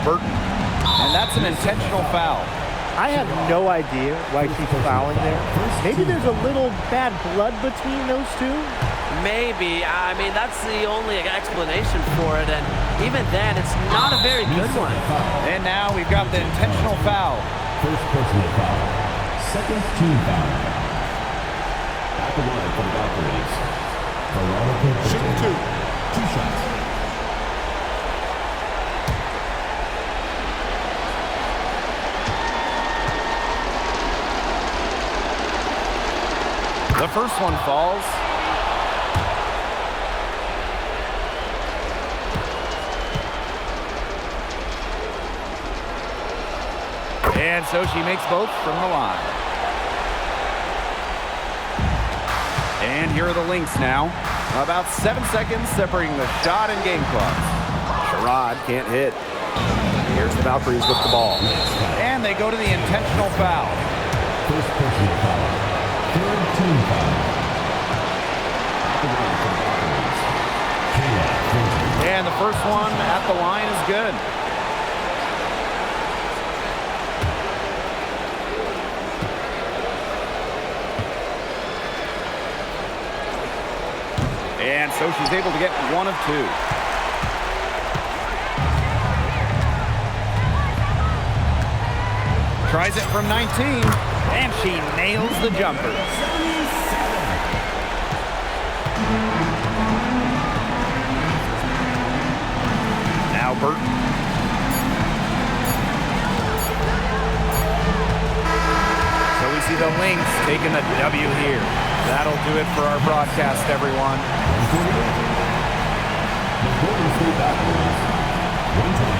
Burton. And that's an intentional foul. I have no idea why she's fouling there. Maybe there's a little bad blood between those two. Maybe. I mean, that's the only explanation for it. And even then, it's not a very good one. And now we've got the intentional foul. First personal foul. Second team foul. At the line for the Valkyries. Shooting two. 2 shots. The first one falls. And so she makes both from the line. And here are the Lynx now. About 7 seconds separating the shot and game clock. Sherrod can't hit. Here's the Valkyries with the ball. And they go to the intentional foul. First personal foul. Third team foul. Kayla Thornton. And the first one at the line is good. And so she's able to get 1 of 2. Tries it from 19, and she nails the jumper. Now Burton. So we see the Lynx taking the W here. That'll do it for our broadcast, everyone. The Golden State Valkyries. 1 time.